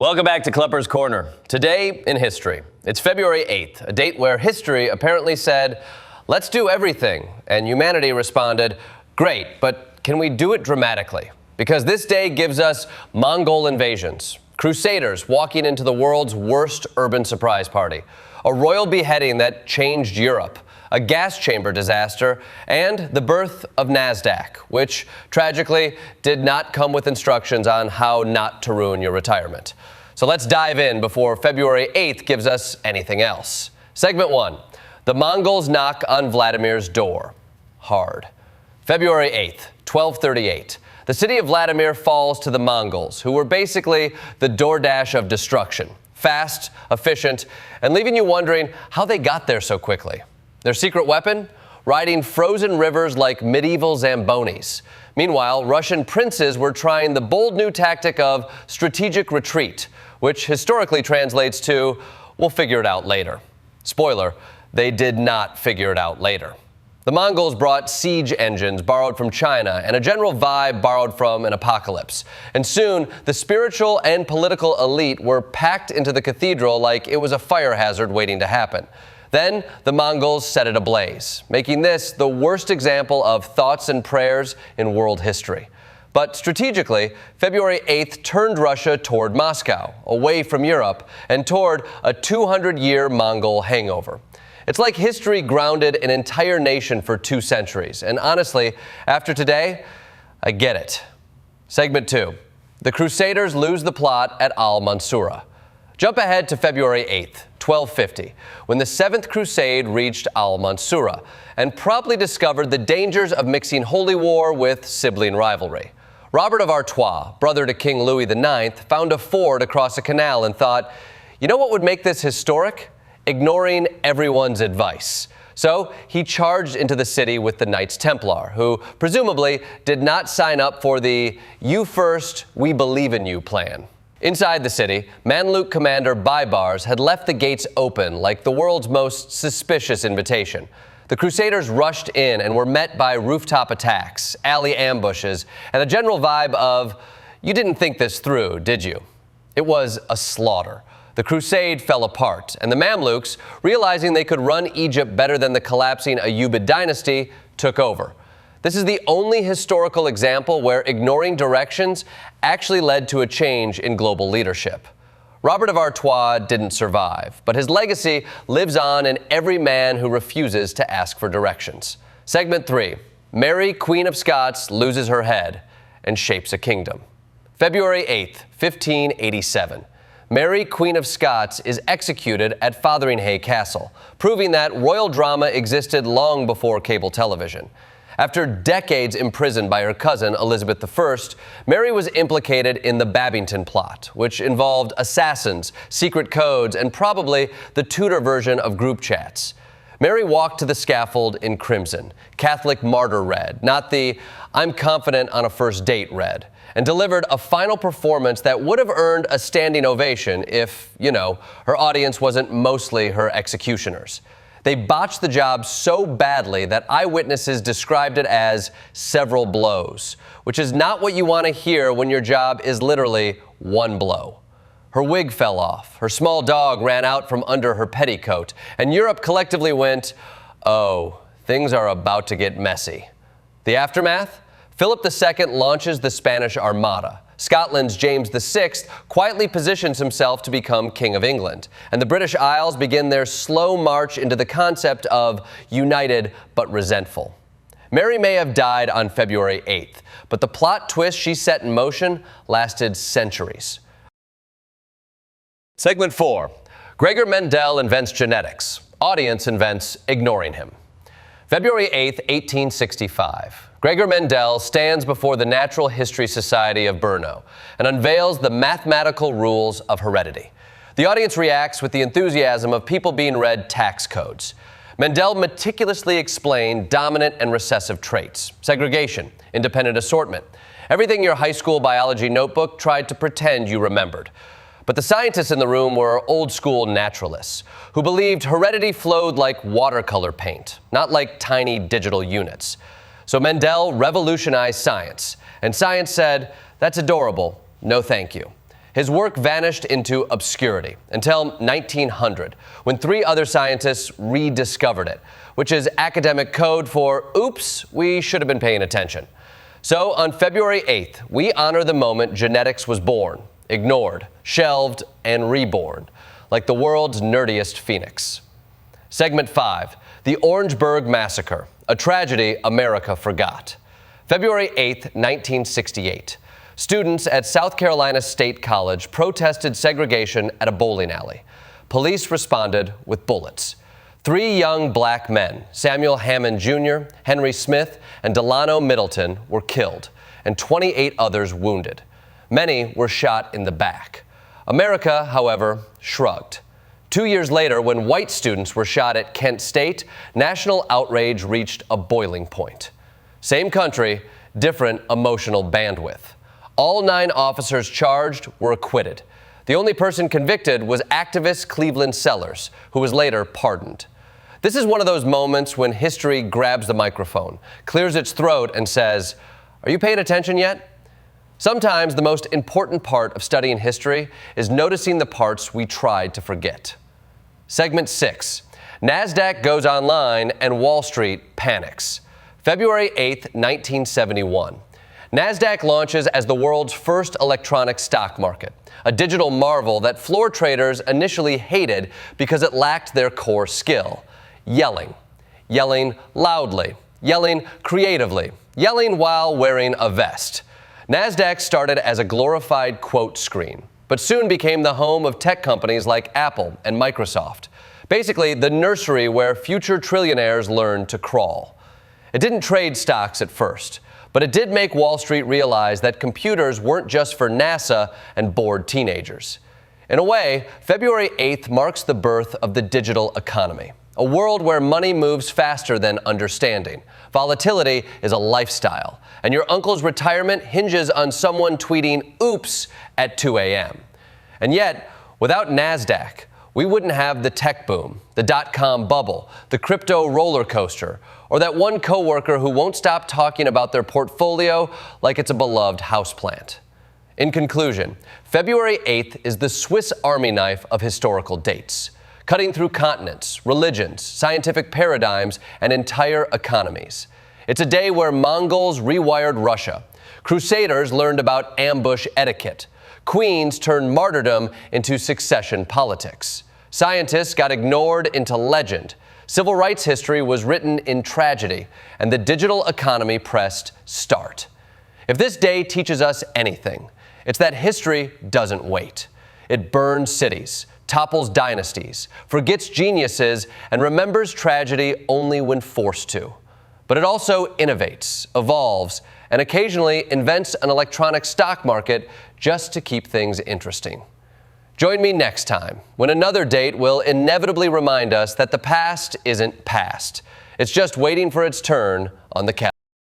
Welcome back to Klepper's Corner. Today in history, it's February 8th, a date where history apparently said, let's do everything. And humanity responded, great, but can we do it dramatically? Because this day gives us Mongol invasions, crusaders walking into the world's worst urban surprise party, a royal beheading that changed Europe, a gas chamber disaster, and the birth of NASDAQ, which tragically did not come with instructions on how not to ruin your retirement. So let's dive in before February 8th gives us anything else. Segment 1. The Mongols knock on Vladimir's door. Hard. February 8th, 1238. The city of Vladimir falls to the Mongols, who were basically the DoorDash of destruction. Fast, efficient, and leaving you wondering how they got there so quickly. Their secret weapon? Riding frozen rivers like medieval Zambonis. Meanwhile, Russian princes were trying the bold new tactic of strategic retreat, which historically translates to, we'll figure it out later. Spoiler, they did not figure it out later. The Mongols brought siege engines borrowed from China and a general vibe borrowed from an apocalypse. And soon, the spiritual and political elite were packed into the cathedral like it was a fire hazard waiting to happen. Then the Mongols set it ablaze, making this the worst example of thoughts and prayers in world history. But strategically, February 8th turned Russia toward Moscow, away from Europe, and toward a 200-year Mongol hangover. It's like history grounded an entire nation for 2 centuries. And honestly, after today, I get it. Segment 2. The Crusaders lose the plot at Al-Mansura. Jump ahead to February 8th, 1250, when the 7th Crusade reached Al-Mansura and promptly discovered the dangers of mixing holy war with sibling rivalry. Robert of Artois, brother to King Louis IX, found a ford across a canal and thought, you know what would make this historic? Ignoring everyone's advice. So he charged into the city with the Knights Templar, who presumably did not sign up for the "you first, we believe in you" plan. Inside the city, Mamluk commander Baybars had left the gates open like the world's most suspicious invitation. The Crusaders rushed in and were met by rooftop attacks, alley ambushes, and a general vibe of, you didn't think this through, did you? It was a slaughter. The crusade fell apart, and the Mamluks, realizing they could run Egypt better than the collapsing Ayyubid dynasty, took over. This is the only historical example where ignoring directions actually led to a change in global leadership. Robert of Artois didn't survive, but his legacy lives on in every man who refuses to ask for directions. Segment 3. Mary, Queen of Scots, loses her head and shapes a kingdom. February 8th, 1587. Mary, Queen of Scots, is executed at Fotheringhay Castle, proving that royal drama existed long before cable television. After decades imprisoned by her cousin, Elizabeth I, Mary was implicated in the Babington plot, which involved assassins, secret codes, and probably the Tudor version of group chats. Mary walked to the scaffold in crimson, Catholic martyr red, not the "I'm confident on a first date" red, and delivered a final performance that would have earned a standing ovation if, her audience wasn't mostly her executioners. They botched the job so badly that eyewitnesses described it as several blows, which is not what you want to hear when your job is literally one blow. Her wig fell off, her small dog ran out from under her petticoat, and Europe collectively went, oh, things are about to get messy. The aftermath? Philip II launches the Spanish Armada. Scotland's James VI quietly positions himself to become King of England, and the British Isles begin their slow march into the concept of united but resentful. Mary may have died on February 8th, but the plot twist she set in motion lasted centuries. Segment 4. Gregor Mendel invents genetics. Audience invents ignoring him. February 8th, 1865. Gregor Mendel stands before the Natural History Society of Brno and unveils the mathematical rules of heredity. The audience reacts with the enthusiasm of people being read tax codes. Mendel meticulously explained dominant and recessive traits, segregation, independent assortment, everything your high school biology notebook tried to pretend you remembered. But the scientists in the room were old-school naturalists who believed heredity flowed like watercolor paint, not like tiny digital units. So Mendel revolutionized science, and science said, that's adorable, no thank you. His work vanished into obscurity until 1900, when 3 other scientists rediscovered it, which is academic code for, oops, we should have been paying attention. So on February 8th, we honor the moment genetics was born, ignored, shelved, and reborn, like the world's nerdiest phoenix. Segment 5, the Orangeburg Massacre, a tragedy America forgot. February 8th, 1968. Students at South Carolina State College protested segregation at a bowling alley. Police responded with bullets. 3 young black men, Samuel Hammond Jr., Henry Smith, and Delano Middleton, were killed, and 28 others wounded. Many were shot in the back. America, however, shrugged. 2 years later, when white students were shot at Kent State, national outrage reached a boiling point. Same country, different emotional bandwidth. All 9 officers charged were acquitted. The only person convicted was activist Cleveland Sellers, who was later pardoned. This is one of those moments when history grabs the microphone, clears its throat, and says, "Are you paying attention yet?" Sometimes the most important part of studying history is noticing the parts we tried to forget. Segment 6. NASDAQ goes online and Wall Street panics. February 8th, 1971. NASDAQ launches as the world's first electronic stock market, a digital marvel that floor traders initially hated because it lacked their core skill: yelling. Yelling loudly, yelling creatively, yelling while wearing a vest. NASDAQ started as a glorified quote screen, but soon became the home of tech companies like Apple and Microsoft. Basically, the nursery where future trillionaires learned to crawl. It didn't trade stocks at first, but it did make Wall Street realize that computers weren't just for NASA and bored teenagers. In a way, February 8th marks the birth of the digital economy, a world where money moves faster than understanding. Volatility is a lifestyle, and your uncle's retirement hinges on someone tweeting "oops" at 2 a.m. And yet, without NASDAQ, we wouldn't have the tech boom, the dot-com bubble, the crypto roller coaster, or that one coworker who won't stop talking about their portfolio like it's a beloved houseplant. In conclusion, February 8th is the Swiss Army knife of historical dates, cutting through continents, religions, scientific paradigms, and entire economies. It's a day where Mongols rewired Russia, crusaders learned about ambush etiquette, queens turned martyrdom into succession politics, scientists got ignored into legend, civil rights history was written in tragedy, and the digital economy pressed start. If this day teaches us anything, it's that history doesn't wait. It burns cities, topples dynasties, forgets geniuses, and remembers tragedy only when forced to. But it also innovates, evolves, and occasionally invents an electronic stock market just to keep things interesting. Join me next time when another date will inevitably remind us that the past isn't past. It's just waiting for its turn on the calendar.